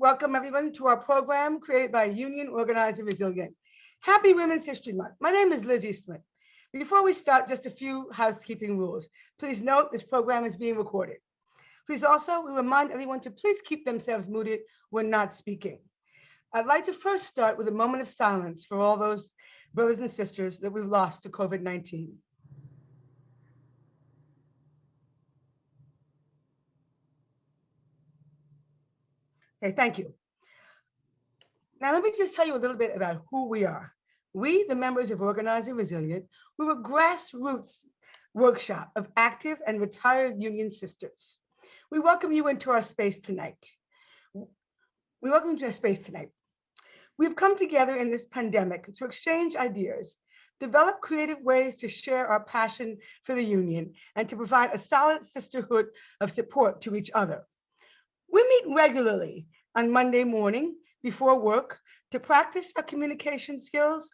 welcome everyone to our program created by Union Organizing Resilient. Happy Women's History Month. My name is Liz Eastman. Before we start, just a few housekeeping rules. Please note this program is being recorded. Please also, we remind everyone to please keep themselves muted when not speaking. I'd like to first start with a moment of silence for all those brothers and sisters that we've lost to COVID-19. Okay, thank you. Now, let me just tell you a little bit about who we are. We, the members of Organizing Resilient, we're a grassroots workshop of active and retired union sisters. We welcome you into our space tonight. We've come together in this pandemic to exchange ideas, develop creative ways to share our passion for the union, and to provide a solid sisterhood of support to each other. We meet regularly on Monday morning before work to practice our communication skills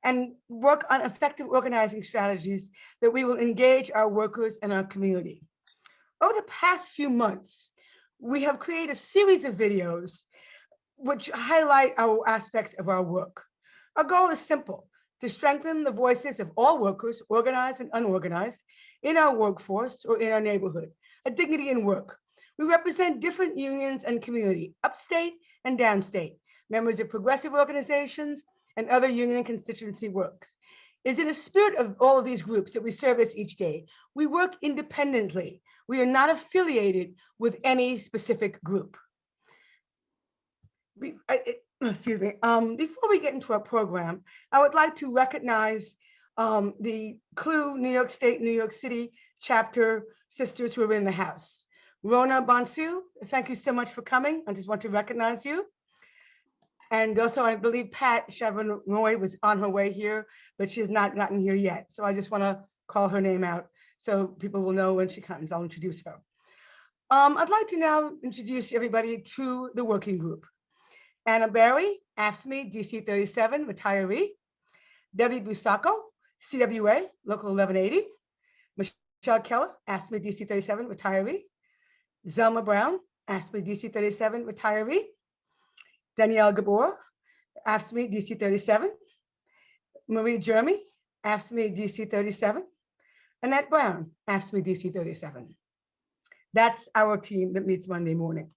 and work on effective organizing strategies that we will engage our workers and our community. Over the past few months, we have created a series of videos which highlight our aspects of our work. Our goal is simple: to strengthen the voices of all workers, organized and unorganized, in our workforce or in our neighborhood, a dignity in work. We represent different unions and community, upstate and downstate, members of progressive organizations and other union constituency works. It's in the spirit of all of these groups that we service each day. We work independently. We are not affiliated with any specific group. Excuse me. Before we get into our program, I would like to recognize the CLUW New York State, New York City chapter sisters who are in the house. Rona Bonsu, thank you so much for coming. I just want to recognize you. And also, I believe Pat Chavanoy was on her way here, but she has not gotten here yet. So I just want to call her name out so people will know when she comes. I'll introduce her. I'd like to now introduce everybody to the working group. Anna Berry, AFSCME DC 37, retiree. Debbie Busacco, CWA, Local 1180. Michelle Keller, AFSCME DC 37, retiree. Zelma Brown, AFSCME DC 37, retiree. Danielle Gabor, AFSCME DC 37. Marie Jeremy, AFSCME DC 37. Annette Brown, AFSCME DC 37. That's our team that meets Monday morning.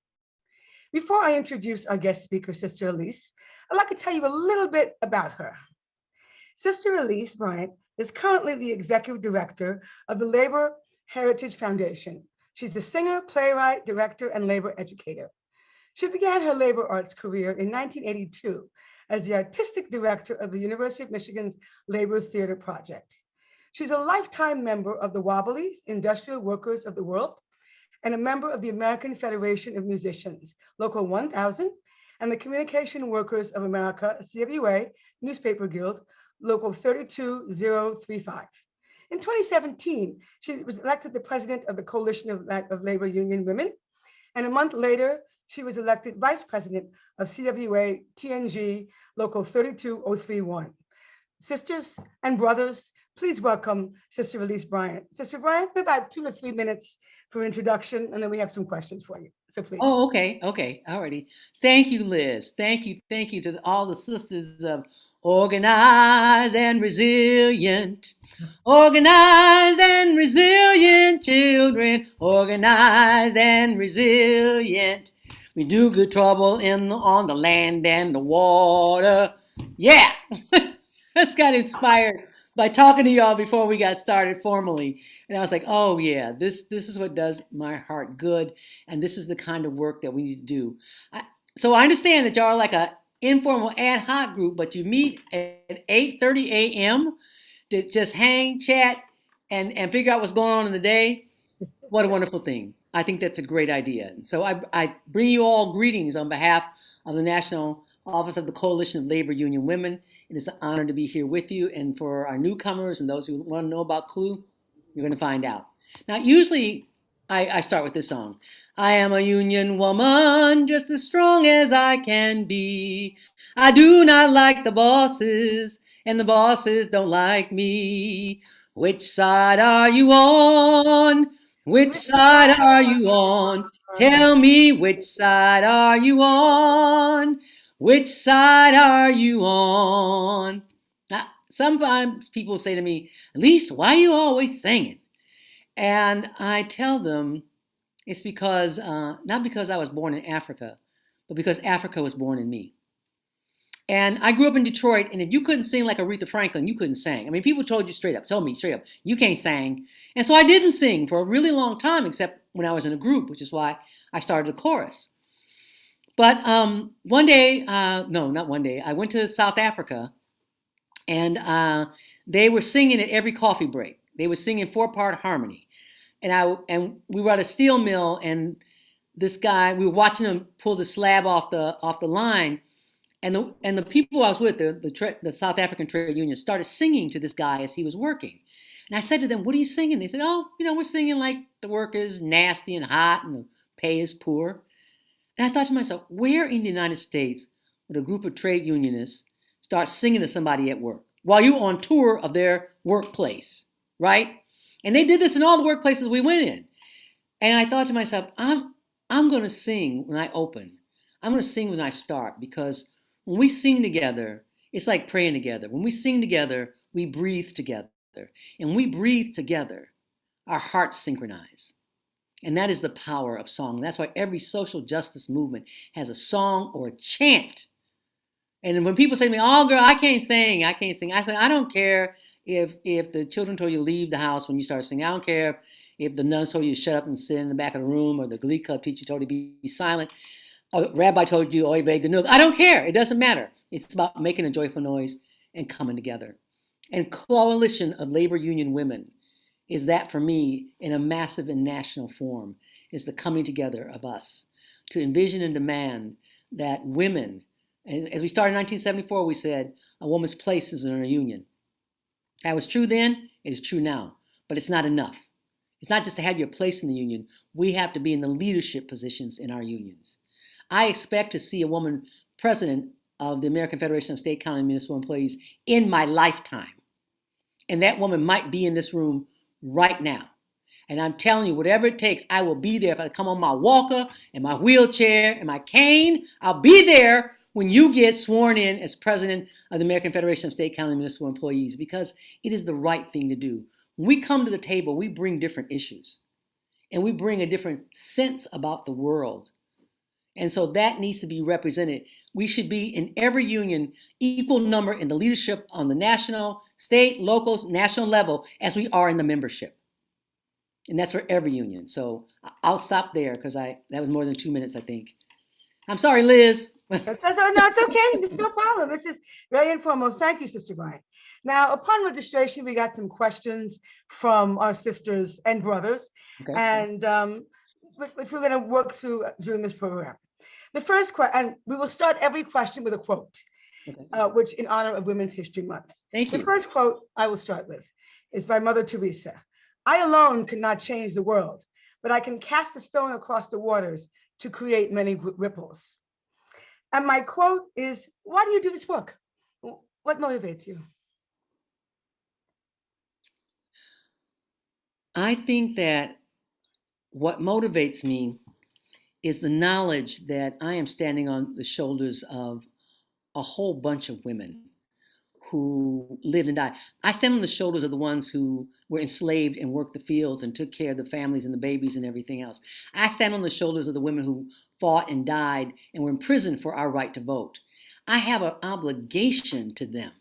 Before I introduce our guest speaker, Sister Elise, I'd like to tell you a little bit about her. Sister Elise Bryant is currently the executive director of the Labor Heritage Foundation. She's a singer, playwright, director, and labor educator. She began her labor arts career in 1982 as the artistic director of the University of Michigan's Labor Theater Project. She's a lifetime member of the Wobblies, Industrial Workers of the World, and a member of the American Federation of Musicians, Local 1000, and the Communication Workers of America, CWA, Newspaper Guild, Local 32035. In 2017, she was elected the president of the Coalition of Labor Union Women, and a month later, she was elected vice president of CWA TNG Local 32031. Sisters and brothers, please welcome Sister Elise Bryant. Sister Bryant, about 2 to 3 minutes for introduction, and then we have some questions for you. So please. Oh, okay, alrighty. Thank you, Liz. Thank you to all the sisters of Organized and Resilient. Organized and resilient children, organized and resilient. We do good trouble on the land and the water. Yeah, that's got inspired by talking to y'all before we got started formally. And I was like, oh yeah, this is what does my heart good. And this is the kind of work that we need to do. So I understand that y'all are like a informal ad hoc group, but you meet at 8:30 a.m. to just hang, chat, and figure out what's going on in the day. What a wonderful thing. I think that's a great idea. So I bring you all greetings on behalf of the National Office of the Coalition of Labor Union Women. It is an honor to be here with you. And for our newcomers and those who want to know about CLUW, you're going to find out. Now, usually I start with this song. I am a union woman, just as strong as I can be. I do not like the bosses, and the bosses don't like me. Which side are you on? Which side are you on? Tell me, which side are you on? Which side are you on? Now, sometimes people say to me, Elise, why are you always singing? And I tell them it's because, not because I was born in Africa, but because Africa was born in me. And I grew up in Detroit, and if you couldn't sing like Aretha Franklin, you couldn't sing. I mean, people told me straight up, you can't sing. And so I didn't sing for a really long time, except when I was in a group, which is why I started a chorus. But one day, no, not one day, I went to South Africa, and they were singing at every coffee break. They were singing four-part harmony. And we were at a steel mill, and this guy, we were watching him pull the slab off the line. And the people I was with, the South African trade union, started singing to this guy as he was working. And I said to them, what are you singing? They said, oh, we're singing like the work is nasty and hot and the pay is poor. And I thought to myself, where in the United States would a group of trade unionists start singing to somebody at work while you're on tour of their workplace, right? And they did this in all the workplaces we went in. And I thought to myself, I'm going to sing when I open. I'm going to sing when I start, because when we sing together, it's like praying together. When we sing together, we breathe together. And when we breathe together, our hearts synchronize. And that is the power of song. That's why every social justice movement has a song or a chant. And when people say to me, oh, girl, I can't sing. I say, I don't care if the children told you to leave the house when you start singing. I don't care if the nuns told you to shut up and sit in the back of the room, or the glee club teacher told you to be silent. A rabbi told you, oy vey ganug. I don't care. It doesn't matter. It's about making a joyful noise and coming together. And Coalition of Labor Union Women is that, for me, in a massive and national form, is the coming together of us to envision and demand that women, and as we started in 1974, we said a woman's place is in her union. That was true then, it is true now, but it's not enough. It's not just to have your place in the union. We have to be in the leadership positions in our unions. I expect to see a woman president of the American Federation of State, County, and Municipal Employees in my lifetime. And that woman might be in this room right now. And I'm telling you, whatever it takes, I will be there. If I come on my walker and my wheelchair and my cane, I'll be there when you get sworn in as president of the American Federation of State, County, and Municipal Employees, because it is the right thing to do. When we come to the table, we bring different issues, and we bring a different sense about the world. And so that needs to be represented. We should be in every union equal number in the leadership on the national, state, local, national level as we are in the membership. And that's for every union. So I'll stop there, because that was more than 2 minutes, I think. I'm sorry, Liz. No, it's okay. There's no problem. This is very informal. Thank you, Sister Bryant. Now, upon registration, we got some questions from our sisters and brothers, Okay. and which we're going to work through during this program. The first question, and we will start every question with a quote, Okay. Which in honor of Women's History Month. Thank you. The first quote I will start with is by Mother Teresa. I alone could not change the world, but I can cast a stone across the waters to create many ripples. And my quote is, why do you do this work? What motivates you? I think that what motivates me is the knowledge that I am standing on the shoulders of a whole bunch of women who lived and died. I stand on the shoulders of the ones who were enslaved and worked the fields and took care of the families and the babies and everything else. I stand on the shoulders of the women who fought and died and were imprisoned for our right to vote. I have an obligation to them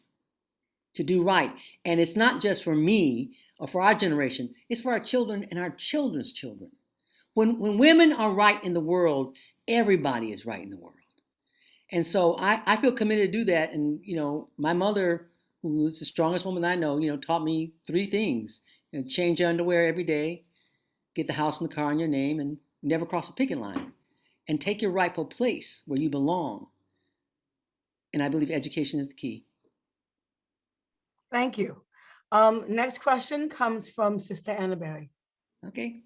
to do right. And it's not just for me or for our generation, it's for our children and our children's children. When women are right in the world, everybody is right in the world. And so I feel committed to do that. And, my mother, who is the strongest woman I know, taught me 3 things. Change your underwear every day, get the house and the car in your name, and never cross a picket line. And take your rightful place where you belong. And I believe education is the key. Thank you. Next question comes from Sister Anna Berry. Okay.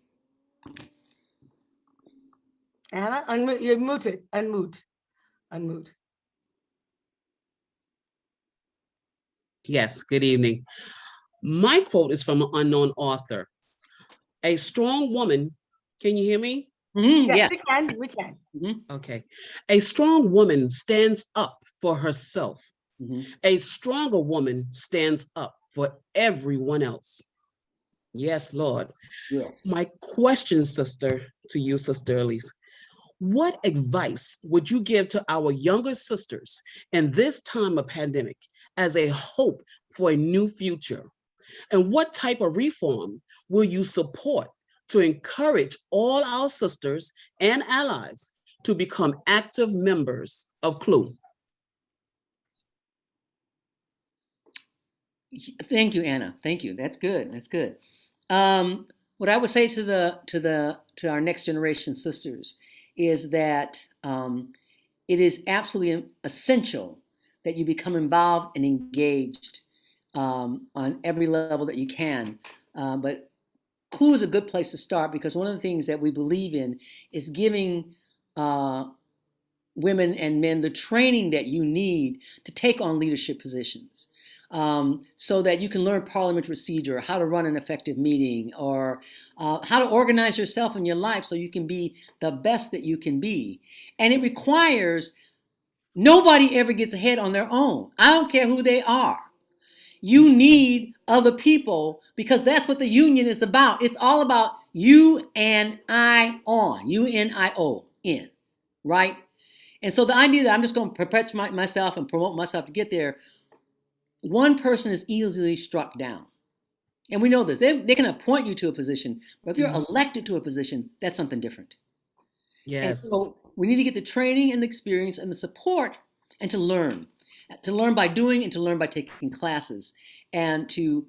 Anna, unmute. You're muted. Unmute. Yes, good evening. My quote is from an unknown author, A strong woman, can you hear me? Yes, Yeah. we can. We can. Hmm. Okay. A strong woman stands up for herself. Hmm. A stronger woman stands up for everyone else. Yes, Lord. Yes. My question, sister, to you, Sister Elise, what advice would you give to our younger sisters in this time of pandemic as a hope for a new future? And what type of reform will you support to encourage all our sisters and allies to become active members of CLUW? Thank you, Anna. Thank you. That's good. That's good. What I would say to our next generation sisters is that it is absolutely essential that you become involved and engaged on every level that you can. But CLUW is a good place to start because one of the things that we believe in is giving uh, women and men the training that you need to take on leadership positions. So that you can learn parliamentary procedure, how to run an effective meeting, or how to organize yourself in your life so you can be the best that you can be. And it requires nobody ever gets ahead on their own. I don't care who they are. You need other people because that's what the union is about. It's all about you and I on, UNION, right? And so the idea that I'm just going to perpetuate myself and promote myself to get there, one person is easily struck down. And we know this. They can appoint you to a position, but if you're elected to a position, that's something different. And Yes. so we need to get the training and the experience and the support and to learn. To learn by doing and to learn by taking classes and to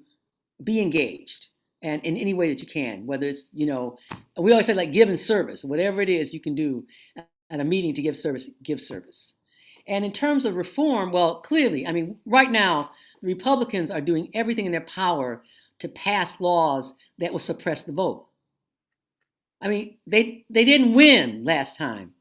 be engaged and in any way that you can, whether it's, we always say like giving service, whatever it is you can do at a meeting to give service, give service. And in terms of reform, well, clearly, I mean, right now, the Republicans are doing everything in their power to pass laws that will suppress the vote. I mean, they didn't win last time.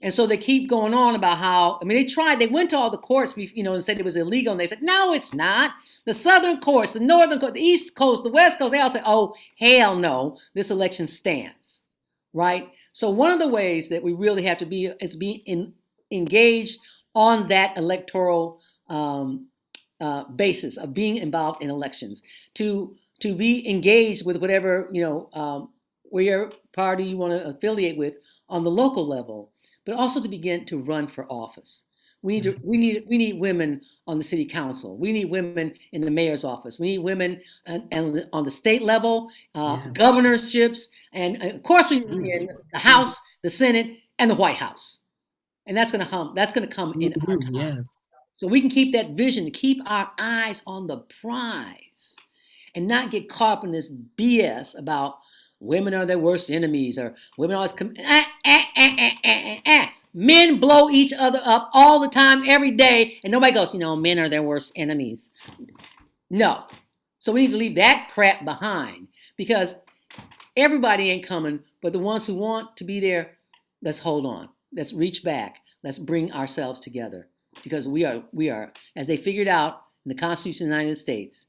And so they keep going on about how, I mean, they went to all the courts, and said it was illegal. And they said, no, it's not. The Southern courts, the Northern court, the East Coast, the West Coast, they all said, oh, hell no, this election stands, right? So one of the ways that we really have to be is engaged on that electoral basis of being involved in elections, to be engaged with whatever, where party you want to affiliate with on the local level, but also to begin to run for office. We need women on the city council. We need women in the mayor's office. We need women and on the state level, Yes. governorships, and of course we need in Jesus. the House, the Senate, and the White House. And that's going to come. That's going to come in our time. Yes. So we can keep that vision, to keep our eyes on the prize, and not get caught up in this BS about women are their worst enemies or women always men blow each other up all the time, every day, and nobody goes, men are their worst enemies. No. So we need to leave that crap behind because everybody ain't coming, but the ones who want to be there, let's hold on. Let's reach back. Let's bring ourselves together because we are, as they figured out in the Constitution of the United States,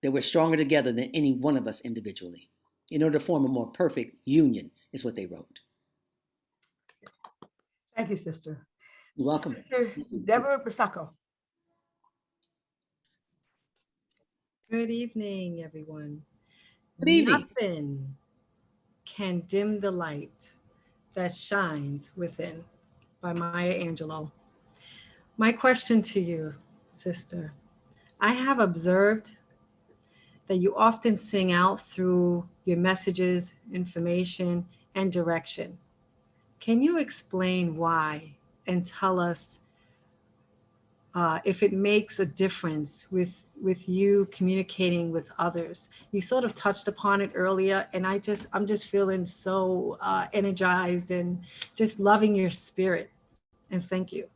that we're stronger together than any one of us individually. In order to form a more perfect union, is what they wrote. Thank you, sister. You're welcome. Sister Deborah Pisacco. Good evening, everyone. Good evening. Nothing can dim the light that shines within by Maya Angelou. My question to you, sister, I have observed that you often sing out through your messages, information, and direction. Can you explain why and tell us if it makes a difference with you communicating with others? You sort of touched upon it earlier, and I'm just feeling so energized and just loving your spirit. And thank you.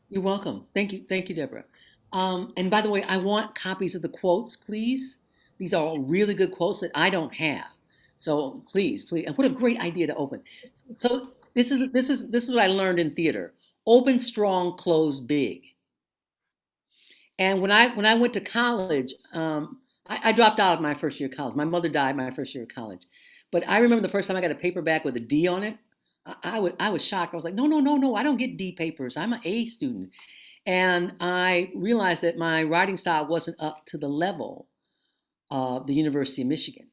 You're welcome. Thank you, Deborah. And by the way, I want copies of the quotes, please. These are all really good quotes that I don't have. So please. And what a great idea to open. So this is what I learned in theater. Open strong, close big. And when I went to college, I dropped out of my first year of college. My mother died my first year of college. But I remember the first time I got a paperback with a D on it. I was shocked. I was like, no, no, no, no, I don't get D papers. I'm an A student. And I realized that my writing style wasn't up to the level of the University of Michigan.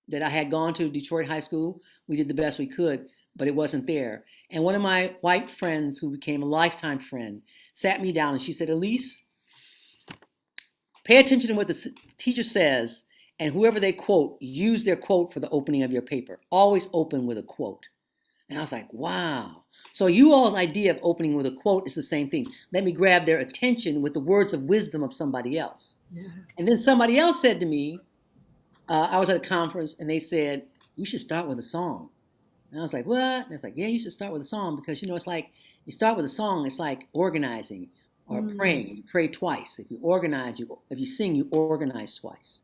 That I had gone to Detroit High School. We did the best we could, but it wasn't there. And one of my white friends, who became a lifetime friend, sat me down and she said, Elise, pay attention to what the teacher says, and whoever they quote, use their quote for the opening of your paper. Always open with a quote. And I was like, wow. So you all's idea of opening with a quote is the same thing. Let me grab their attention with the words of wisdom of somebody else. Yes. And then somebody else said to me, I was at a conference and they said, you should start with a song. And I was like, what? And I was like, yeah, you should start with a song because, it's like you start with a song, it's like organizing or praying. You pray twice. If you organize, if you sing, you organize twice.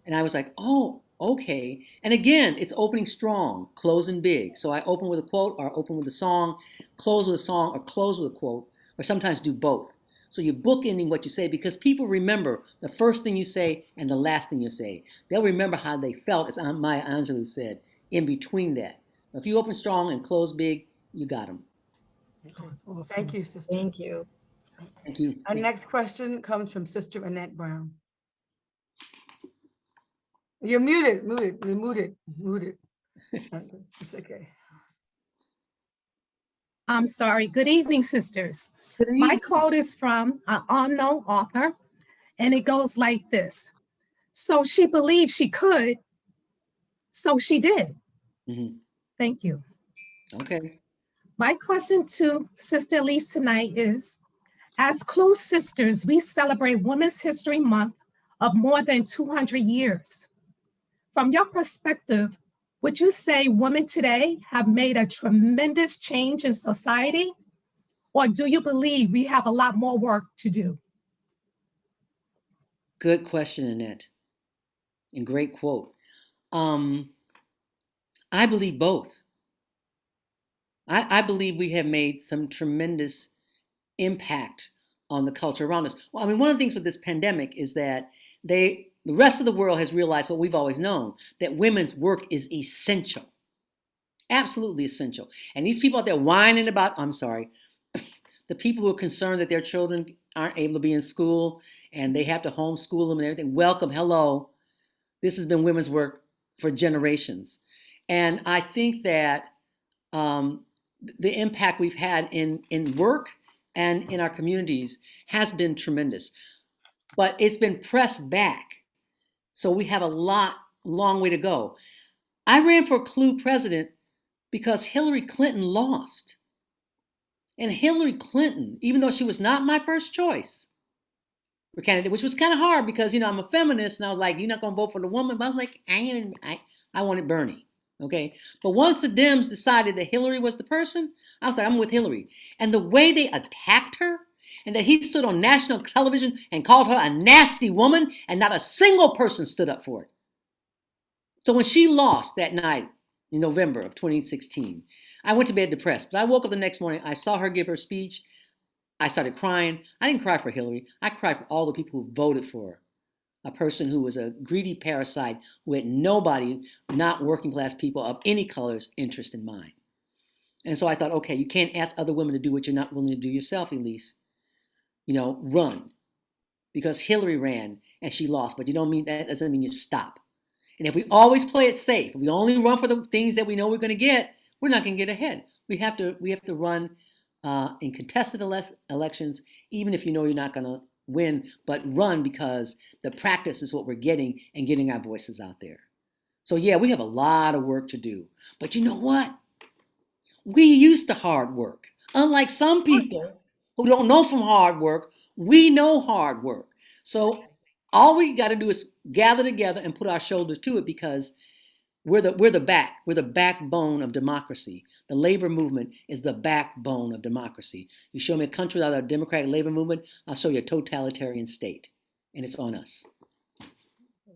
And I was like, oh, okay. And again, it's opening strong, closing big. So I open with a quote or open with a song, close with a song or close with a quote, or sometimes do both. So you're bookending what you say because people remember the first thing you say and the last thing you say. They'll remember how they felt, as Maya Angelou said, in between that. If you open strong and close big, you got them. Awesome. Thank you, sister. Thank you. Thank you. Our next question comes from Sister Annette Brown. You're muted, muted. It's okay. I'm sorry. Good evening, sisters. Good My evening. quote is from an unknown author, and it goes like this. So she believed she could, so she did. Mhm. Thank you. Okay. My question to Sister Elise tonight is, as CLUW sisters, we celebrate Women's History Month of more than 200 years. From your perspective, would you say women today have made a tremendous change in society? Or do you believe we have a lot more work to do? Good question, Annette. And great quote. I believe both. I believe we have made some tremendous impact on the culture around us. Well, I mean, one of the things with this pandemic is that the rest of the world has realized what we've always known, that women's work is essential. Absolutely essential. And these people out there whining about, I'm sorry, the people who are concerned that their children aren't able to be in school and they have to homeschool them and everything, welcome, hello. This has been women's work for generations. And I think that the impact we've had in work and in our communities has been tremendous. But it's been pressed back. So we have a long way to go. I ran for CLUW president because Hillary Clinton lost. And Hillary Clinton, even though she was not my first choice for candidate, which was kind of hard because, I'm a feminist and I was like, you're not going to vote for the woman. But I was like, I wanted Bernie. Okay. But once the Dems decided that Hillary was the person, I was like, I'm with Hillary. And the way they attacked her and that he stood on national television and called her a nasty woman and not a single person stood up for it. So when she lost that night in November of 2016, I went to bed depressed, but I woke up the next morning. I saw her give her speech. I started crying. I didn't cry for Hillary. I cried for all the people who voted for her. A person who was a greedy parasite who had nobody, not working class people of any color's interest in mind. And so I thought, okay, you can't ask other women to do what you're not willing to do yourself, Elise. Run. Because Hillary ran and she lost, but that doesn't mean you stop. And if we always play it safe, if we only run for the things that we know we're going to get, we're not going to get ahead. We have to run in contested elections, even if you know you're not going to win, but run because the practice is what we're getting and getting our voices out there. So yeah, we have a lot of work to do. But you know what? We used to hard work. Unlike some people who don't know from hard work, we know hard work. So all we got to do is gather together and put our shoulders to it because we're the backbone of democracy. The labor movement is the backbone of democracy. You show me a country without a democratic labor movement, I'll show you a totalitarian state, and it's on us.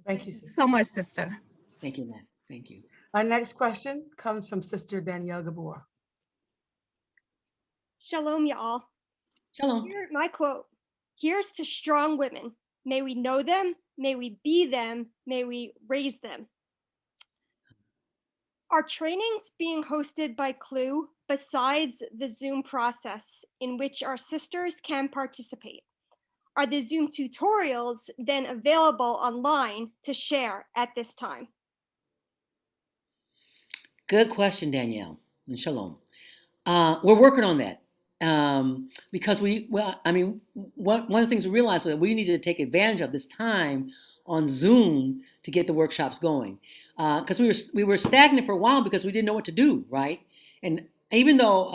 Thank you, sister. So much, sister. Thank you, Matt. Thank you. Our next question comes from Sister Danielle Gabor. Shalom, y'all. Shalom. Here, my quote. Here's to strong women. May we know them, May we be them. May we raise them. Are trainings being hosted by CLUW besides the Zoom process in which our sisters can participate? Are the Zoom tutorials then available online to share at this time? Good question, Danielle, and shalom. We're working on that because one of the things we realized was that we needed to take advantage of this time on Zoom to get the workshops going. Because we were stagnant for a while because we didn't know what to do, right? And even though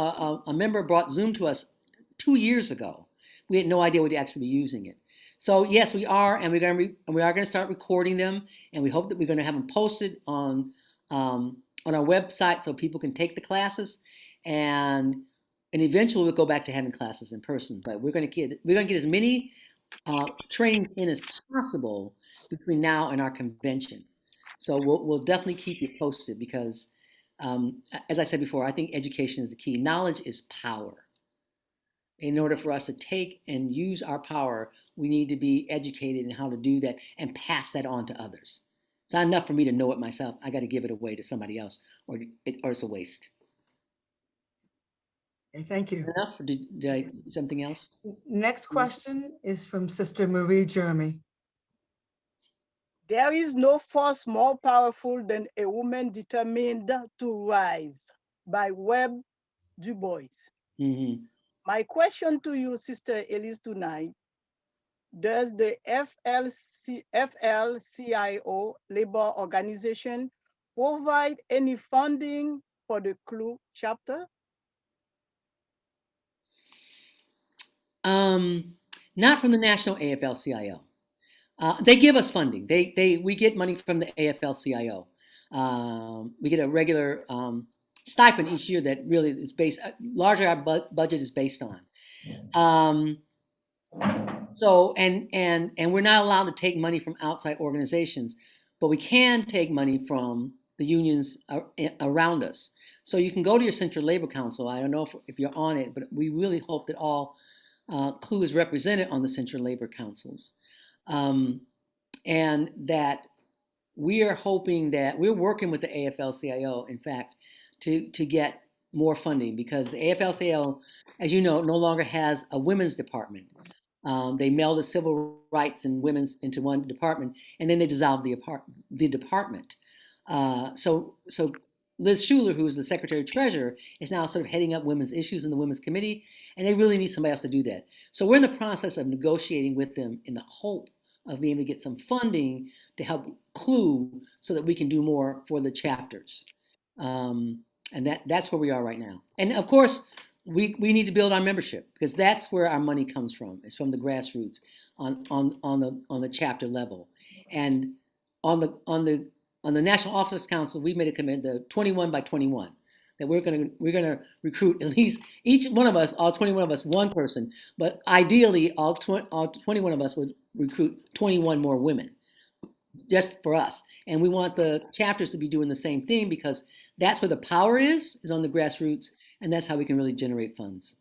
a member brought Zoom to us 2 years ago, we had no idea we'd actually be using it. So yes, we are, and we are going to start recording them, and we hope that we're going to have them posted on our website so people can take the classes, and eventually we'll go back to having classes in person. But we're going to get as many trainings in as possible between now and our convention. So we'll definitely keep you posted because, as I said before, I think education is the key. Knowledge is power. In order for us to take and use our power, we need to be educated in how to do that and pass that on to others. It's not enough for me to know it myself. I got to give it away to somebody else, or it's a waste. Okay, thank you. Enough? Or did I do something else? Next question is from Sister Marie Jeremy. There is no force more powerful than a woman determined to rise, by Webb Du Bois. Mm-hmm. My question to you, Sister Elise, tonight, does the FLCIO labor organization provide any funding for the CLUW chapter? Not from the National AFL-CIO. They give us funding. We get money from the AFL-CIO. We get a regular stipend each year that really is based, largely our budget is based on. So, and we're not allowed to take money from outside organizations, but we can take money from the unions around us. So you can go to your Central Labor Council. I don't know if you're on it, but we really hope that all CLUW is represented on the Central Labor Councils. And that we are hoping that we're working with the AFL-CIO, in fact, to get more funding because the AFL-CIO, as you know, no longer has a women's department. They melded civil rights and women's into one department, and then they dissolved the department. So Liz Schuler, who is the Secretary Treasurer, is now sort of heading up women's issues in the Women's Committee, and they really need somebody else to do that. So we're in the process of negotiating with them in the hope of being able to get some funding to help CLUW so that we can do more for the chapters. And that's where we are right now. And of course, we need to build our membership because that's where our money comes from. It's from the grassroots on the chapter level. And on the National Officers Council, we made a commitment, the 21 by 21, that we're gonna recruit at least each one of us, all 21 of us, one person, but ideally all 21 of us would recruit 21 more women, just for us. And we want the chapters to be doing the same thing because that's where the power is on the grassroots, and that's how we can really generate funds.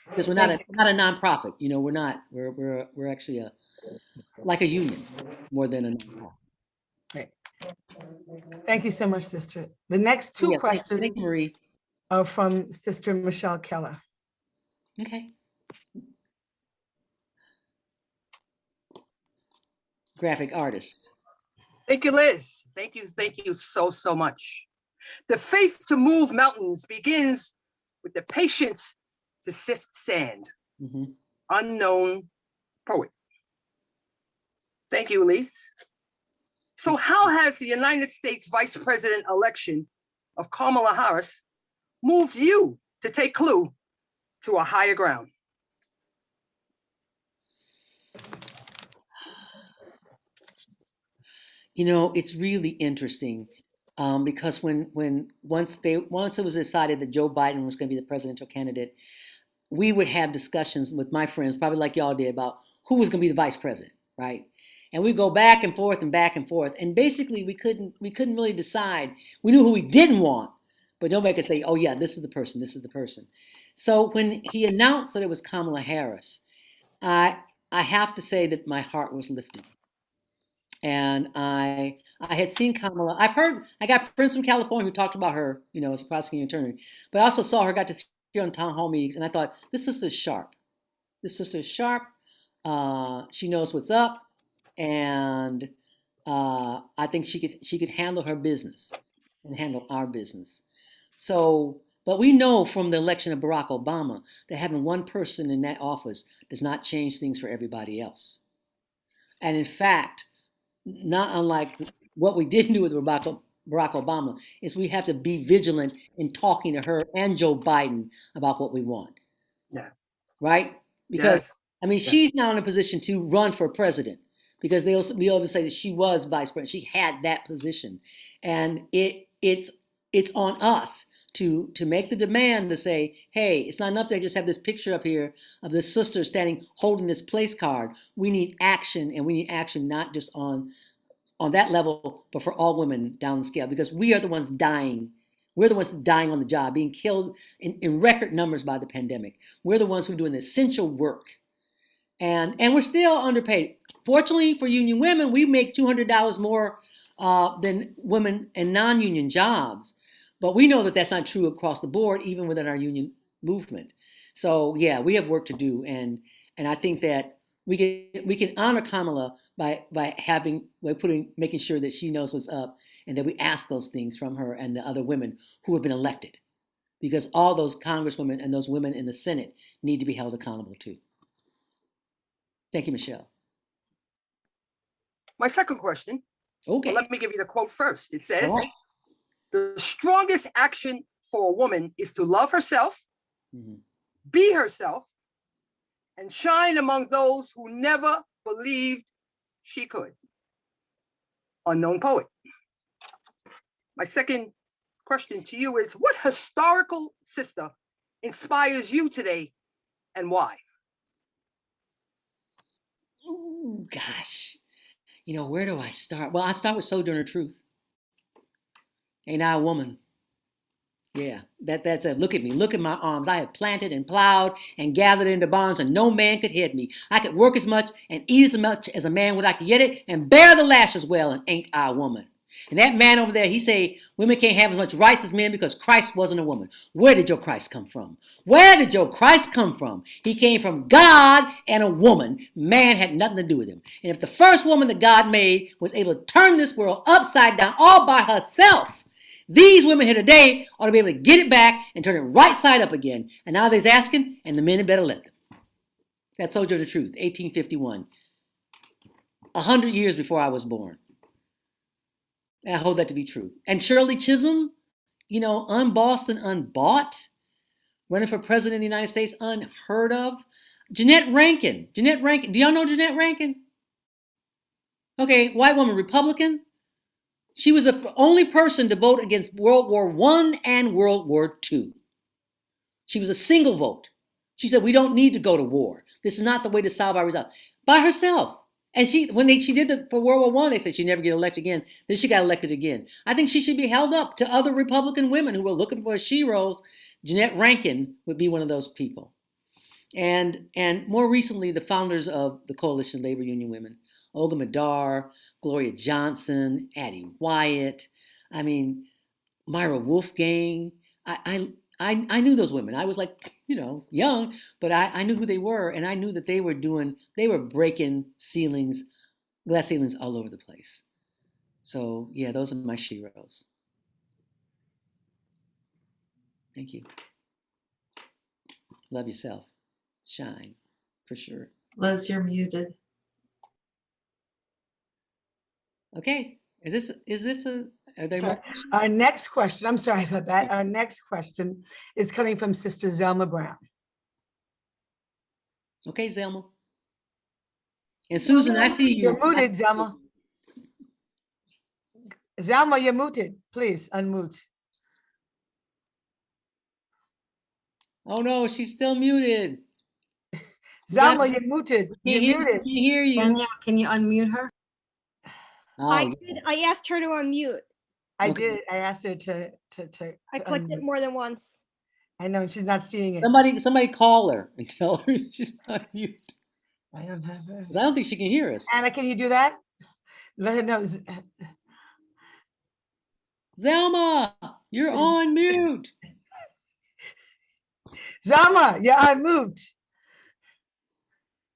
Because we're not a nonprofit, you know, we're actually like a union more than a nonprofit. Great. Thank you so much, Sister. The next two questions thank you, Marie. are from Sister Michelle Keller. Okay. Graphic artist. Thank you, Liz. Thank you so much. The faith to move mountains begins with the patience to sift sand. Mm-hmm. Unknown poet. Thank you, Elise. So how has the United States Vice President election of Kamala Harris moved you to take CLUW to a higher ground? You know, it's really interesting because once it was decided that Joe Biden was going to be the presidential candidate, we would have discussions with my friends, probably like y'all did, about who was going to be the vice president, right? And we go back and forth and back and forth, and basically we couldn't really decide. We knew who we didn't want, but nobody could say, "Oh yeah, this is the person, this is the person." So when he announced that it was Kamala Harris, I have to say that my heart was lifted. And I had seen Kamala. I got friends from California who talked about her, as a prosecuting attorney. But I also saw her, got to see her on town hall meetings, and I thought, this sister is sharp. This sister is sharp. She knows what's up, and I think she could handle her business and handle our business. So, but we know from the election of Barack Obama that having one person in that office does not change things for everybody else. And in fact, not unlike what we didn't do with Barack Obama, is we have to be vigilant in talking to her and Joe Biden about what we want, Yes. right? Because, Yes. I mean, Yes. she's now in a position to run for president because they'll be able to say that she was vice president. She had that position. And it's on us to make the demand to say, hey, it's not enough to just have this picture up here of this sister standing holding this place card. We need action, and we need action not just on that level, but for all women down the scale, because we are the ones dying. We're the ones dying on the job, being killed in record numbers by the pandemic. We're the ones who are doing the essential work. And we're still underpaid. Fortunately for union women, we make $200 more than women in non-union jobs. But we know that that's not true across the board, even within our union movement. So yeah, we have work to do, and I think that we can honor Kamala by making sure that she knows what's up, and that we ask those things from her and the other women who have been elected, because all those congresswomen and those women in the Senate need to be held accountable too. Thank you, Michelle. My second question. Okay. Well, let me give you the quote first. It says, All right. The strongest action for a woman is to love herself, Mhm. be herself, and shine among those who never believed she could. Unknown poet. My second question to you is, what historical sister inspires you today, and why? Ooh, gosh. Where do I start? Well, I start with Sojourner Truth. Ain't I a woman? Yeah, that's it. Look at me. Look at my arms. I have planted and plowed and gathered into barns, and no man could hit me. I could work as much and eat as much as a man would. I could get it and bear the lash as well, and ain't I a woman? And that man over there, he say women can't have as much rights as men because Christ wasn't a woman. Where did your Christ come from? Where did your Christ come from? He came from God and a woman. Man had nothing to do with him. And if the first woman that God made was able to turn this world upside down all by herself, these women here today ought to be able to get it back and turn it right side up again. And now they're asking, and the men had better let them. That's Sojourner Truth, 1851. 100 years before I was born. And I hold that to be true. And Shirley Chisholm, unbossed and unbought, running for president of the United States, unheard of. Jeanette Rankin. Do y'all know Jeanette Rankin? Okay, white woman, Republican. She was the only person to vote against World War I and World War II. She was a single vote. She said, we don't need to go to war. This is not the way to solve our results. By herself. And she did it for World War I, they said she'd never get elected again. Then she got elected again. I think she should be held up to other Republican women who were looking for sheroes. Jeanette Rankin would be one of those people. And more recently, the founders of the Coalition Labor Union Women, Olga Madar, Gloria Johnson, Addie Wyatt, Myra Wolfgang. I knew those women. I was young, but I knew who they were, and I knew that they were breaking glass ceilings all over the place. So yeah, those are my sheroes. Thank you. Love yourself. Shine, for sure. Liz, you're muted. Okay. Is this are there more? Our next question, I'm sorry about that. Our next question is coming from Sister Zelma Brown. Okay, Zelma. And Susan, I see you. You're muted, Zelma. Zelma, you're muted. Please unmute. Oh no, she's still muted. Zelma, you're muted. You're muted. Can't hear you. Danielle, can you unmute her? Oh, I asked her to unmute. I Okay. did. I asked her to I clicked it unmute. more than once. I know, and she's not seeing it. somebody call her and tell her she's not mute. I don't have her. 'Cause I don't think she can hear us. Anna, can you do that? Let her know. Zelma, you're on mute. Zama, you're unmute.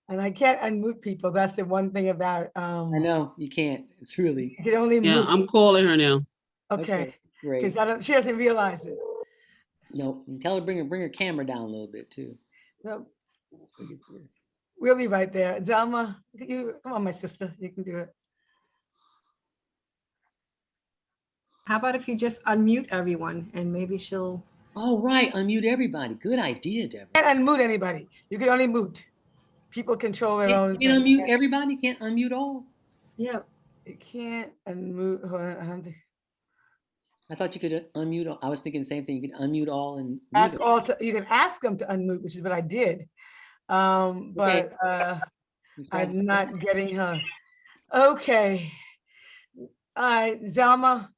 And I can't unmute people. That's the one thing about I know you can't. It's really you can only Yeah, mute. I'm calling her now. Okay. great. Because she doesn't realize it. No, and tell her bring her camera down a little bit too. No, Let's bring it here. we'll be right there. Zelma, come on, my sister. You can do it. How about if you just unmute everyone and maybe she'll. Oh, right. Unmute everybody. Good idea, Deborah. You can't unmute anybody. You can only mute. People control their own. You can't unmute everybody. You can't unmute all. Yeah. You can't unmute. Hold on. I thought you could unmute all. I was thinking the same thing. You could unmute all and mute Ask them. all to, you can ask them to unmute, which is what I did. But I'm not getting her. Okay. All right, Zelma.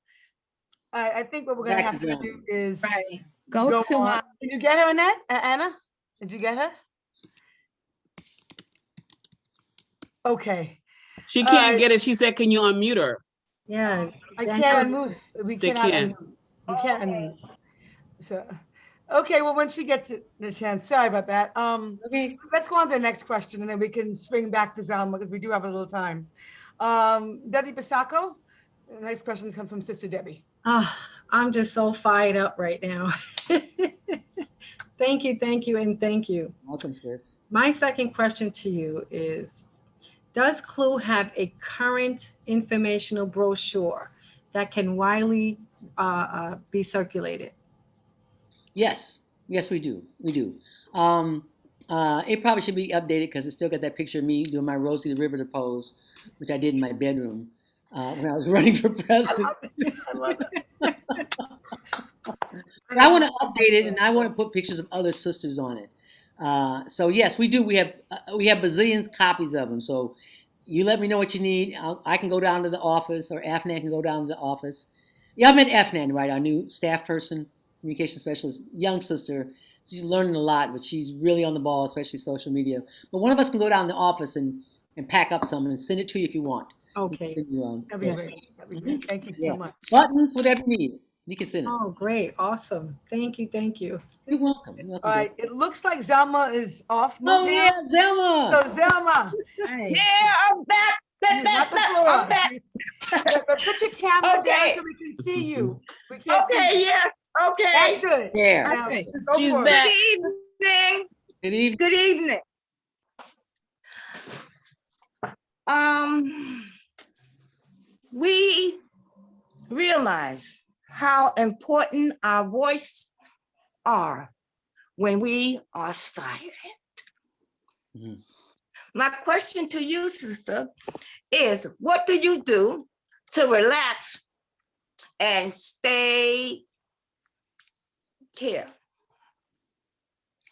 I think what we're gonna have to do is Right. Go to on. Did you get her, Annette? Anna? Did you get her? Okay. She can't get it. She said, can you unmute her? Yeah. I can't unmute. We They cannot can't. unmute. We can't unmute. So, okay, well, when she gets the chance, sorry about that. Okay. Let's go on to the next question and then we can swing back to Zelma because we do have a little time. Debbie Bisacco, the next question comes from Sister Debbie. I'm just so fired up right now. Thank you, and thank you. Welcome, sis. My second question to you is, does CLUW have a current informational brochure that can widely be circulated? Yes. Yes, we do. We do. It probably should be updated because it still got that picture of me doing my Rosie the Riveter pose, which I did in my bedroom when I was running for president. I love it. I want to update it, and I want to put pictures of other sisters on it. So yes, we do. We have bazillions copies of them. So you let me know what you need. I can go down to the office, or Afnan can go down to the office. Yeah, I met Afnan, right? Our new staff person, communication specialist, young sister. She's learning a lot, but she's really on the ball, especially social media. But one of us can go down to the office and pack up some and send it to you if you want. Okay. That'd be great. That'd be great. Thank you so much. Buttons, whatever you need. You can send it. Oh, great. Awesome. Thank you. You're welcome. All right. It looks like Zelma is off. Oh, yeah, Zelma. So, Zelma. Nice. Yeah, I'm back. I'm back. But put your camera down so we can see you. We can't see Okay, you. yeah, okay. That's good. Yeah. Now, Perfect. go She's for it. back. Good evening. Good evening. Good evening. We realize how important our voice are when we are silent. Mhm. My question to you, sister, is what do you do to relax and stay care?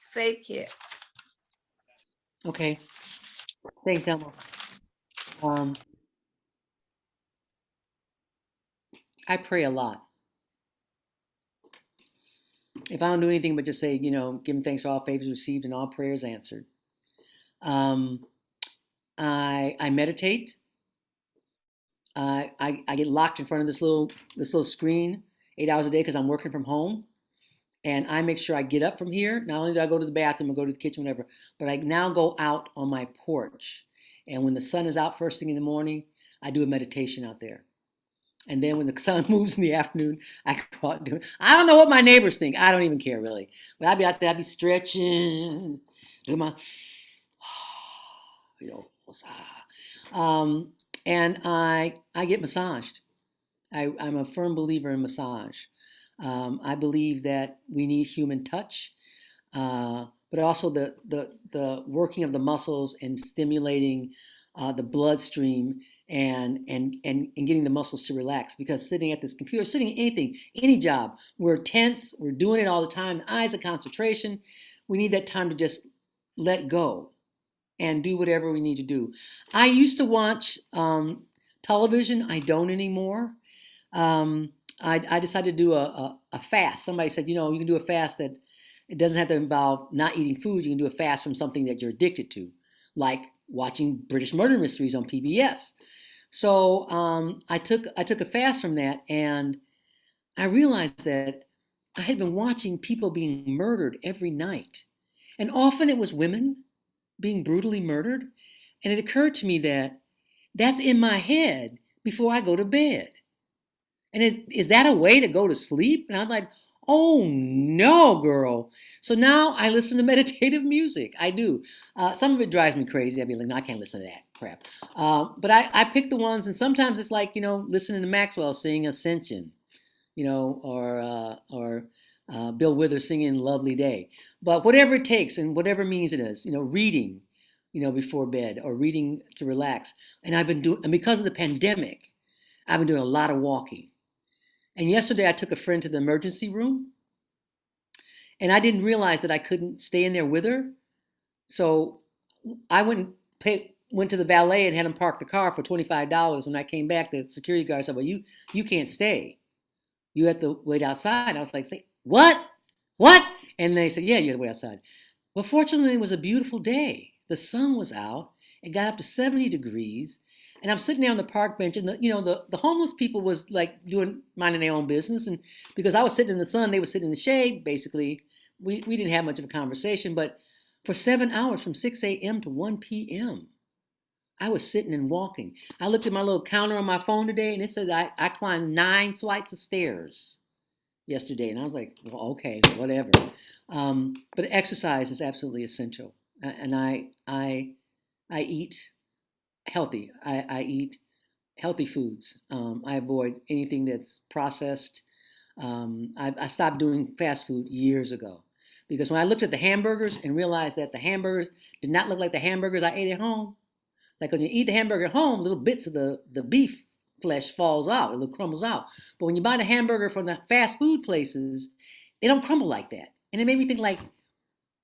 Stay care. Okay. Thanks, Zelma. I pray a lot. If I don't do anything but just say, give him thanks for all favors received and all prayers answered. I meditate. I get locked in front of this little screen 8 hours a day because I'm working from home. And I make sure I get up from here. Not only do I go to the bathroom or go to the kitchen, whatever, but I now go out on my porch. And when the sun is out first thing in the morning, I do a meditation out there. And then when the sun moves in the afternoon, I go out and do it. I don't know what my neighbors think. I don't even care really. But I'd be out there, I'd be stretching, doing my, and I get massaged. I'm a firm believer in massage. I believe that we need human touch, but also the working of the muscles and stimulating the bloodstream and getting the muscles to relax. Because sitting at this computer, sitting at anything, any job, we're tense, we're doing it all the time. The eyes of concentration. We need that time to just let go and do whatever we need to do. I used to watch television. I don't anymore. I decided to do a fast. Somebody said, you can do a fast that it doesn't have to involve not eating food. You can do a fast from something that you're addicted to, like watching British murder mysteries on PBS. So I took a fast from that, and I realized that I had been watching people being murdered every night, and often it was women being brutally murdered. And it occurred to me that that's in my head before I go to bed. And is that a way to go to sleep? And I'm like, oh no, girl. So now I listen to meditative music. I do. Some of it drives me crazy. I'd be like, no, I can't listen to that crap. But I pick the ones, and sometimes it's like, listening to Maxwell sing Ascension, or Bill Withers singing Lovely Day. But whatever it takes and whatever means it is, reading, before bed, or reading to relax. And and because of the pandemic, I've been doing a lot of walking. And yesterday I took a friend to the emergency room, and I didn't realize that I couldn't stay in there with her. So I went to the valet and had him park the car for $25. When I came back, the security guard said, well, you can't stay. You have to wait outside. I was like, say, what? What? And they said, yeah, you have to wait outside. But fortunately, it was a beautiful day. The sun was out. It got up to 70 degrees. And I'm sitting there on the park bench, and the homeless people was like minding their own business. And because I was sitting in the sun, they were sitting in the shade. Basically, we didn't have much of a conversation. But for 7 hours, from 6 a.m. to 1 p.m., I was sitting and walking. I looked at my little counter on my phone today, and it said I climbed 9 flights of stairs yesterday. And I was like, well, okay, whatever. But exercise is absolutely essential. And I eat healthy. I eat healthy foods. I avoid anything that's processed. I stopped doing fast food years ago, because when I looked at the hamburgers and realized that the hamburgers did not look like the hamburgers I ate at home. Like when you eat the hamburger at home, little bits of the beef flesh falls out, it crumbles out. But when you buy the hamburger from the fast food places, they don't crumble like that. And it made me think, like,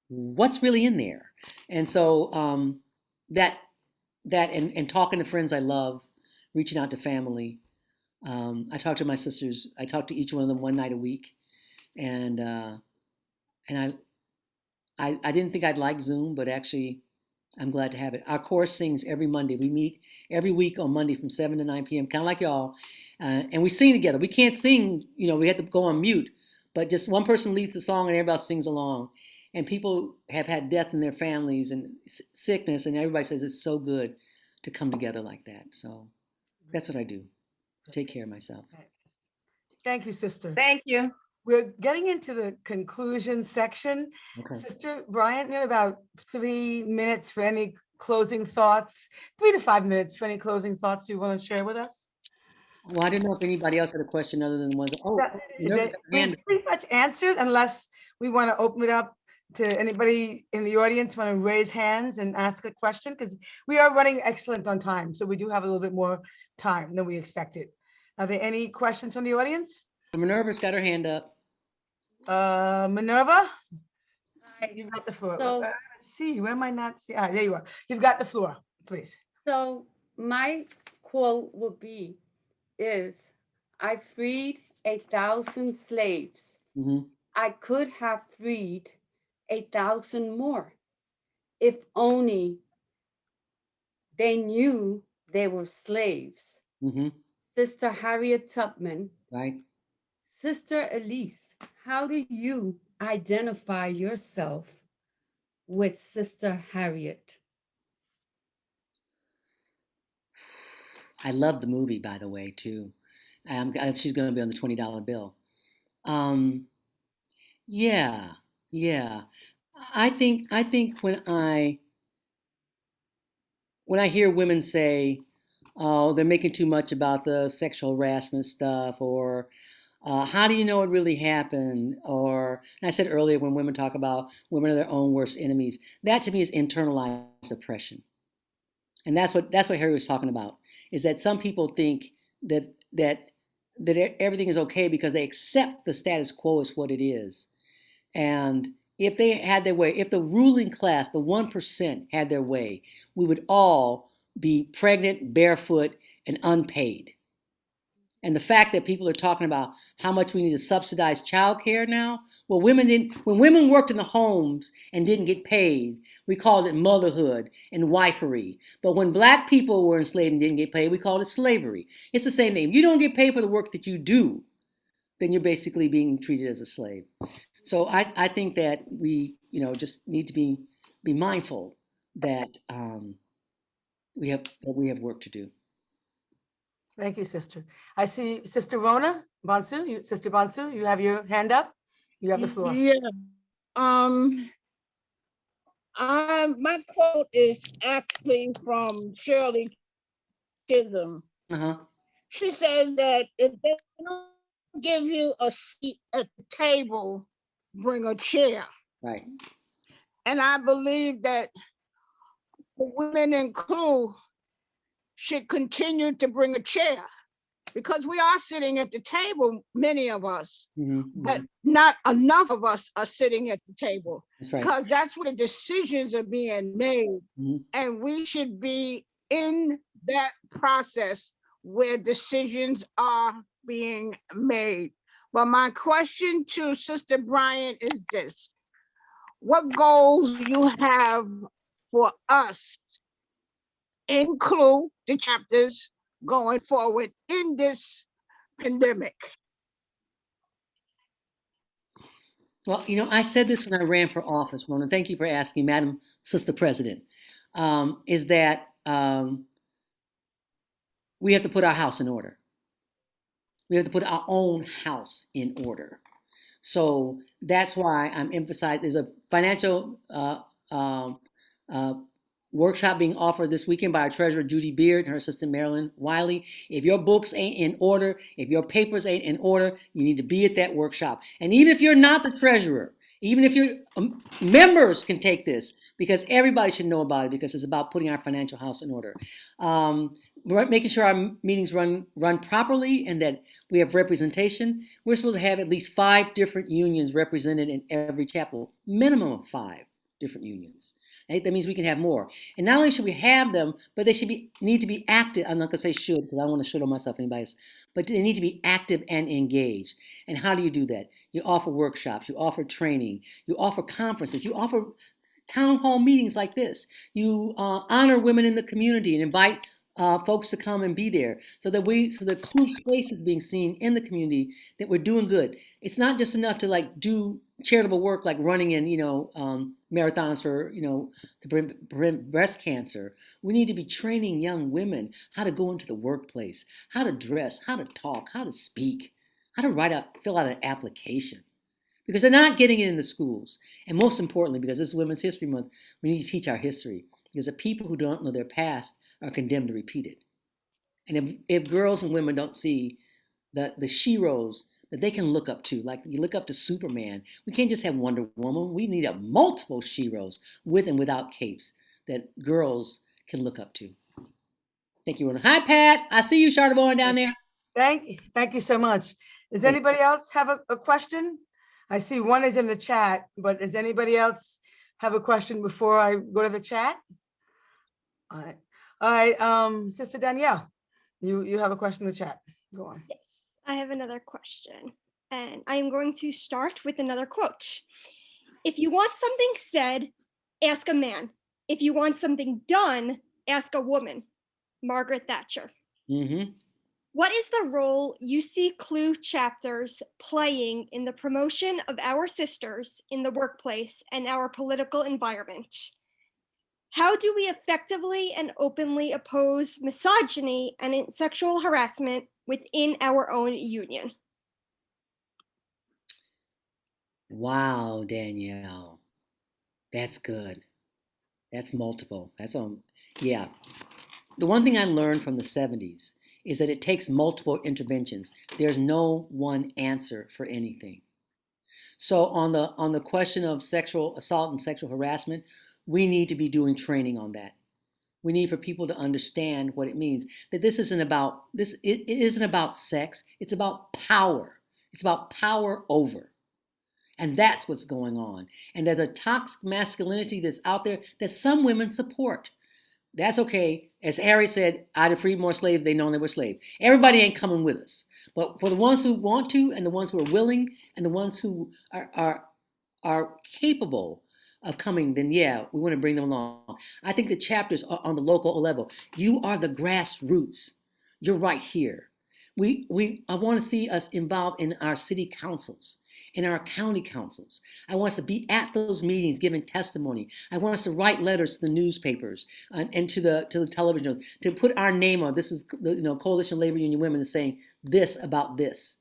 what's really in there? And so that and talking to friends I love, reaching out to family. I talk to my sisters. I talk to each one of them one night a week, and I didn't think I'd like Zoom, but actually, I'm glad to have it. Our course sings every Monday. We meet every week on Monday from 7 to 9 p.m., kind of like y'all, and we sing together. We can't sing, we have to go on mute, but just one person leads the song and everybody else sings along. And people have had death in their families and sickness, and everybody says it's so good to come together like that. So that's what I do, take care of myself. Thank you, sister. Thank you. We're getting into the conclusion section. Okay. Sister Bryant, you have about 3 minutes for any closing thoughts, 3 to 5 minutes for any closing thoughts you want to share with us. Well, I didn't know if anybody else had a question other than the ones. We pretty much answered, unless we want to open it up to anybody in the audience want to raise hands and ask a question, because we are running excellent on time. So we do have a little bit more time than we expected. Are there any questions from the audience? Minerva's got her hand up. Minerva, Hi. you've got the floor. So- Let's see, where am I not seeing? There you are. You've got the floor, please. So my quote would be, I freed 1,000 slaves. Mm-hmm. I could have freed 1,000 more if only they knew they were slaves. Mm-hmm. Sister Harriet Tubman, Right. Sister Elise, how do you identify yourself with Sister Harriet? I love the movie, by the way, too. She's going to be on the $20 bill. Yeah. I think when I hear women say, "Oh, they're making too much about the sexual harassment stuff," or "How do you know it really happened?" Or, and I said earlier, when women talk about women are their own worst enemies, that to me is internalized oppression. And that's what Harry was talking about, is that some people think that everything is okay because they accept the status quo as what it is. And if they had their way, if the ruling class, the 1% had their way, we would all be pregnant, barefoot, and unpaid. And the fact that people are talking about how much we need to subsidize childcare now. Well, when women worked in the homes and didn't get paid, we called it motherhood and wifery. But when Black people were enslaved and didn't get paid, we called it slavery. It's the same thing. If you don't get paid for the work that you do, then you're basically being treated as a slave. So I think that we, just need to be mindful that we have work to do. Thank you, sister. I see Sister Rona Bonsu. Sister Bonsu, you have your hand up. You have the floor. Yeah. My quote is actually from Shirley Chisholm. Uh-huh. She says that if they don't give you a seat at the table, bring a chair. Right. And I believe that the women in CLUW should continue to bring a chair, because we are sitting at the table, many of us, but not enough of us are sitting at the table. That's right. Because that's where decisions are being made. And we should be in that process where decisions are being made. But my question to Sister Bryant is this: what goals do you have for us in CLUW, the chapters, going forward in this pandemic? Well, I said this when I ran for office, Rona. Thank you for asking, Madam Sister President. Is that we have to put our house in order. We have to put our own house in order. So that's why I'm emphasizing there's a financial workshop being offered this weekend by our treasurer, Judy Beard, and her assistant, Marilyn Wiley. If your books ain't in order, if your papers ain't in order, you need to be at that workshop. And even if you're not the treasurer, even if your members can take this, because everybody should know about it, because it's about putting our financial house in order. Making sure our meetings run properly and that we have representation. We're supposed to have at least 5 different unions represented in every chapel, minimum of 5 different unions. Right? That means we can have more. And not only should we have them, but they should need to be active. I'm not going to say should, because I don't want to should on myself, anybody else. But they need to be active and engaged. And how do you do that? You offer workshops, you offer training, you offer conferences, you offer town hall meetings like this. You honor women in the community and invite folks to come and be there, so the CLUW space is being seen in the community, that we're doing good. It's not just enough to do charitable work like running in marathons for to prevent breast cancer. We need to be training young women how to go into the workplace, how to dress, how to talk, how to speak, how to fill out an application, because they're not getting it in the schools. And most importantly, because this is Women's History Month, we need to teach our history, because the people who don't know their past are condemned to repeat it. And if girls and women don't see the sheroes that they can look up to, like you look up to Superman, we can't just have Wonder Woman. We need multiple sheroes with and without capes that girls can look up to. Thank you, Rona. Hi, Pat. I see you, Charlotte, down there. Thank you so much. Does anybody else have a question? I see one is in the chat, but does anybody else have a question before I go to the chat? All right, Sister Danielle, you have a question in the chat. Go on. Yes, I have another question, and I am going to start with another quote. If you want something said, ask a man. If you want something done, ask a woman. Margaret Thatcher. What is the role you see CLUW chapters playing in the promotion of our sisters in the workplace and our political environment? How do we effectively and openly oppose misogyny and sexual harassment within our own union? Wow, Danielle. That's good. That's multiple. Yeah. The one thing I learned from the 70s is that it takes multiple interventions. There's no one answer for anything. So on the question of sexual assault and sexual harassment, we need to be doing training on that. We need for people to understand what it means. That this isn't about this. It isn't about sex. It's about power. It's about power over. And that's what's going on. And there's a toxic masculinity that's out there that some women support. That's okay. As Harry said, I'd have freed more slaves if they'd known they were slaves. Everybody ain't coming with us. But for the ones who want to, and the ones who are willing, and the ones who are capable of coming, then yeah, we want to bring them along. I think the chapters are on the local level. You are the grassroots. You're right here. I want to see us involved in our city councils, in our county councils. I want us to be at those meetings giving testimony. I want us to write letters to the newspapers and to the television, to put our name on. This is Coalition Labor Union Women is saying this about this.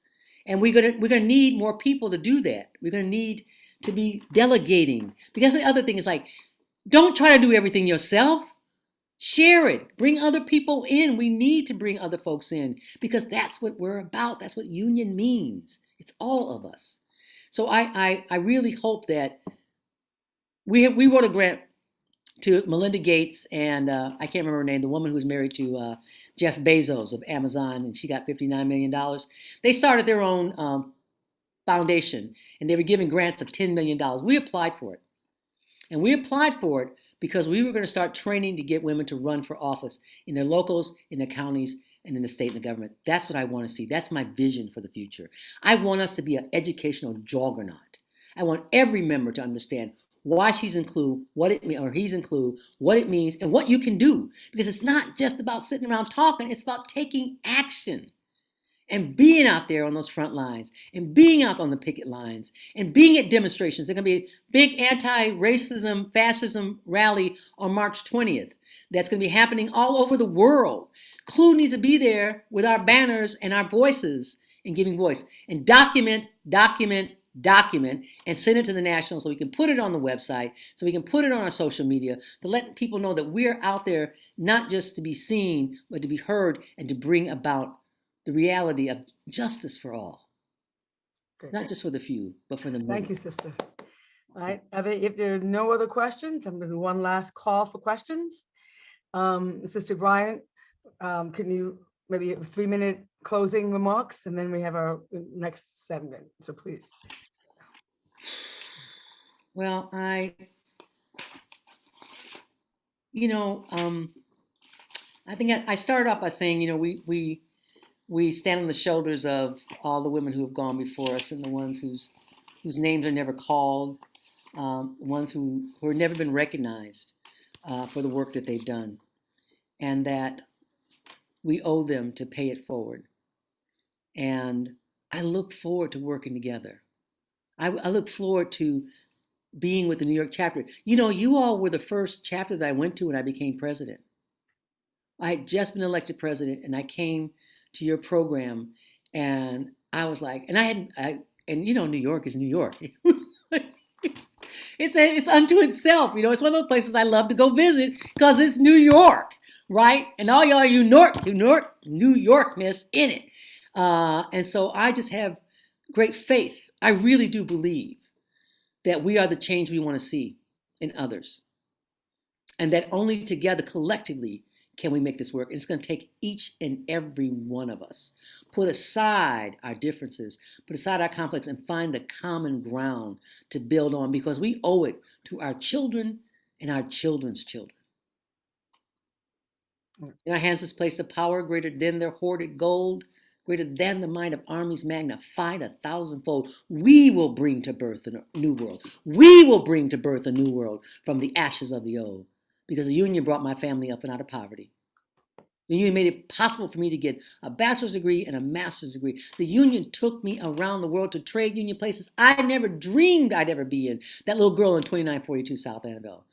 And we're gonna need more people to do that. We're gonna need to be delegating. Because the other thing is like, don't try to do everything yourself. Share it. Bring other people in. We need to bring other folks in because that's what we're about. That's what union means. It's all of us. So I really hope that we wrote a grant to Melinda Gates and I can't remember her name, the woman who was married to Jeff Bezos of Amazon, and she got $59 million. They started their own foundation and they were giving grants of $10 million. We applied for it. And we applied for it because we were going to start training to get women to run for office in their locals, in their counties, and in the state and the government. That's what I want to see. That's my vision for the future. I want us to be an educational juggernaut. I want every member to understand why she's in CLUW, what it means, or he's in CLUW, what it means, and what you can do. Because it's not just about sitting around talking, it's about taking action. And being out there on those front lines, and being out on the picket lines, and being at demonstrations. There's going to be a big anti-racism, fascism rally on March 20th. That's going to be happening all over the world. CLUW needs to be there with our banners and our voices and giving voice. And document, and send it to the national so we can put it on the website, so we can put it on our social media to let people know that we're out there not just to be seen, but to be heard and to bring about the reality of justice for all, not just for the few, but for the many. Thank you, sister. All right, if there are no other questions, I'm going to do one last call for questions. Sister Bryant, can you maybe a 3-minute closing remarks, and then we have our next segment, so please. Well, I think I started off by saying, we stand on the shoulders of all the women who have gone before us and the ones whose names are never called, ones who have never been recognized for the work that they've done, and that we owe them to pay it forward. And I look forward to working together. I look forward to being with the New York chapter. You all were the first chapter that I went to when I became president. I had just been elected president, and I came to your program, and I was like, New York is New York. It's unto itself. It's one of those places I love to go visit because it's New York, right? And all y'all New Yorkness in it. And so I just have great faith. I really do believe that we are the change we want to see in others, and that only together, collectively, can we make this work? And it's going to take each and every one of us. Put aside our differences, put aside our conflicts, and find the common ground to build on, because we owe it to our children and our children's children. In our hands is placed a power greater than their hoarded gold, greater than the might of armies magnified 1,000-fold. We will bring to birth a new world. We will bring to birth a new world from the ashes of the old. Because the union brought my family up and out of poverty. The union made it possible for me to get a bachelor's degree and a master's degree. The union took me around the world to trade union places I never dreamed I'd ever be in. That little girl in 2942 South Annabelle.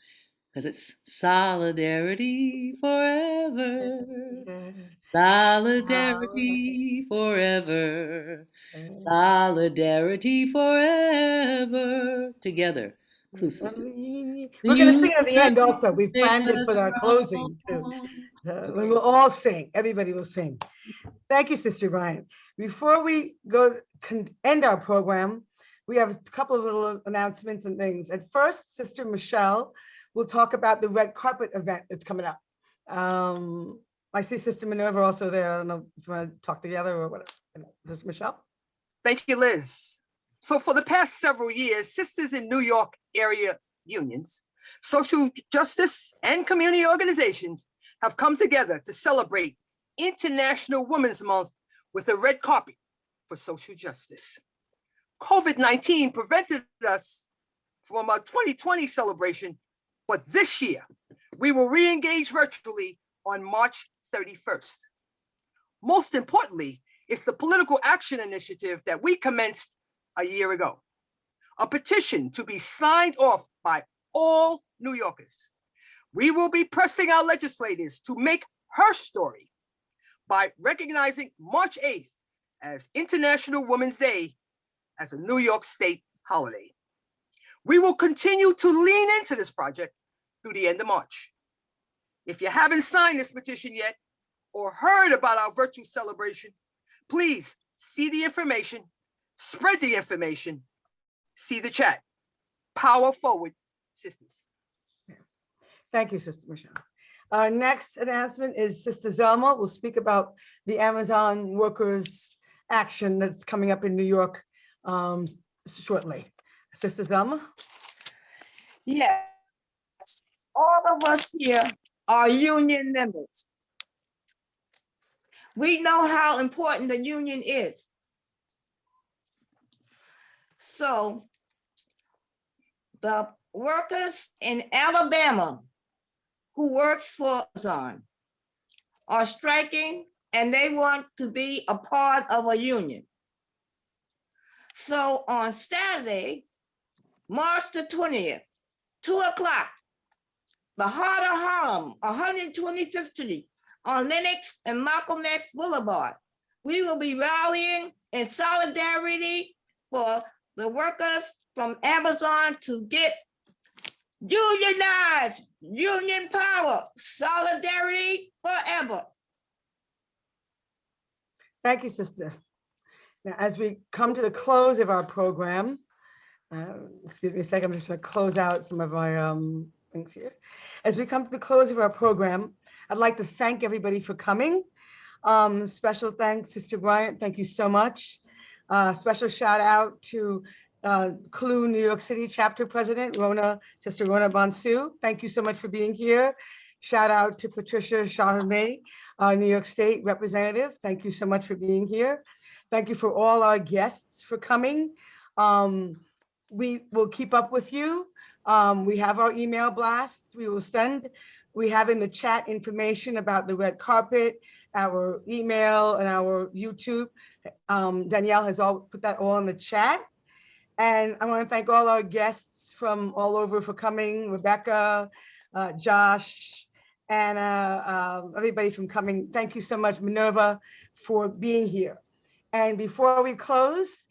Because it's solidarity forever. Solidarity forever. Solidarity forever. Together. We're going to sing at the end also. We planned it for our closing too. We will all sing. Everybody will sing. Thank you, Sister Bryant. Before we end our program, we have a couple of little announcements and things. At first, Sister Michelle will talk about the red carpet event that's coming up. I see Sister Minerva also there. I don't know if you want to talk together or whatever. Sister Michelle? Thank you, Liz. So for the past several years, sisters in New York area unions, social justice, and community organizations have come together to celebrate International Women's Month with a red carpet for social justice. COVID-19 prevented us from our 2020 celebration, but this year we will re-engage virtually on March 31st. Most importantly, it's the political action initiative that we commenced a year ago, a petition to be signed off by all New Yorkers. We will be pressing our legislators to make her story by recognizing March 8th as International Women's Day as a New York State holiday. We will continue to lean into this project through the end of March. If you haven't signed this petition yet or heard about our virtual celebration, please see the information, spread the information, see the chat. Power forward, sisters. Thank you, Sister Michelle. Our next announcement is Sister Zelma will speak about the Amazon workers' action that's coming up in New York shortly. Sister Zelma? Yes, all of us here are union members. We know how important the union is. So the workers in Alabama who works for Amazon are striking and they want to be a part of a union. So on Saturday, March the 20th, 2 o'clock, the heart of Harlem, 125th Street on Lenox and Malcolm X Boulevard, we will be rallying in solidarity for the workers from Amazon to get unionized, union power, solidarity forever. Thank you, Sister. Now, as we come to the close of our program, excuse me a second, I'm just going to close out some of our things here. As we come to the close of our program, I'd like to thank everybody for coming. Special thanks, Sister Bryant, thank you so much. Special shout out to CLUW New York City chapter president, Sister Rona Bonsu. Thank you so much for being here. Shout out to Patricia Charlemagne, our New York State representative. Thank you so much for being here. Thank you for all our guests for coming. We will keep up with you. We have our email blasts. We will send. We have in the chat information about the red carpet, our email, and our YouTube. Danielle has put that all in the chat. And I want to thank all our guests from all over for coming. Rebecca, Josh, Anna, everybody from coming. Thank you so much, Minerva, for being here. And before we close,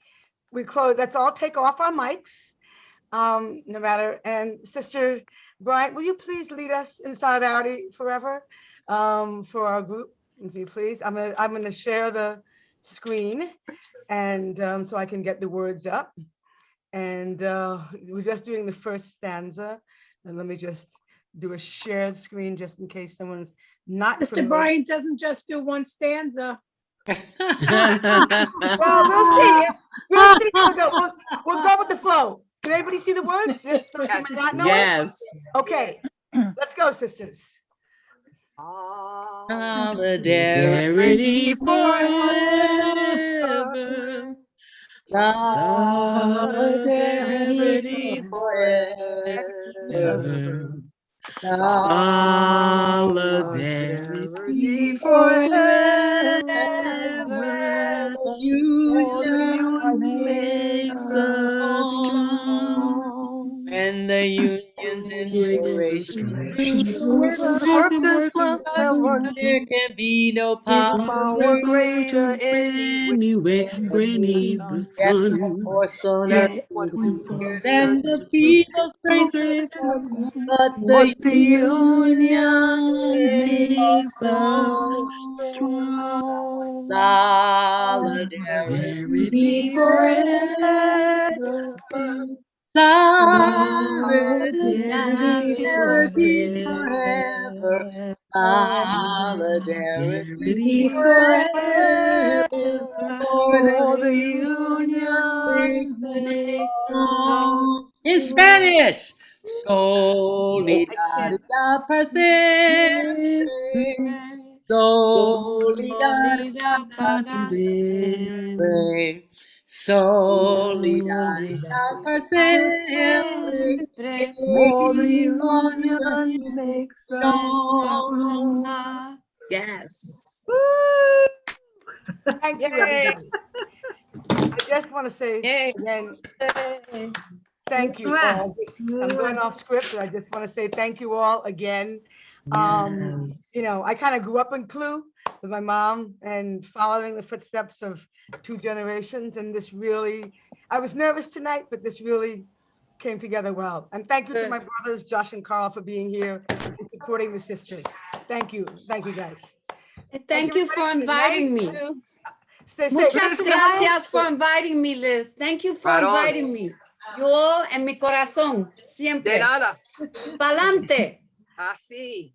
let's all take off our mics, no matter. And Sister Bryant, will you please lead us in solidarity forever for our group? Would you please? I'm gonna share the screen, and so I can get the words up. And we're just doing the first stanza. And let me just do a shared screen just in case someone's not. Mr. Bryant doesn't just do one stanza. Well, we'll see. We'll see. We'll go with the flow. Can everybody see the words? Just so Yes. you might not know Yes. it? Okay, let's go, sisters. Solidarity forever. Solidarity forever. Solidarity forever. Union makes us strong. And the union's inspiration. Workers will have one. There can be no Power greater Anyway, beneath the Yes, sun. for sun earth was weaker than the feeble strength of one, but the union makes us strong. Solidarity forever. Solidarity forever. Solidarity forever. For the union makes strong. In Spanish. Solidaridad per siempre. Solidaridad para siempre. Solidaridad para siempre. Holy Unión union makes us strong. strong. Yes. Thank you, Yay. everybody. I just want to say Yay. again, thank you all. I'm going off script, but I just want to say thank you all again. You know, I kind of grew up in CLUW with my mom and following the footsteps of 2 generations. And this really, I was nervous tonight, but this really came together well. And thank you to my brothers, Josh and Carl, for being here and supporting the sisters. Thank you. Thank you, guys. Thank you for inviting me. Stay safe. Muchas gracias for inviting me, Liz. Thank you for Right on. inviting me. Yo en mi corazón, De siempre. nada. Pa'lante. Así.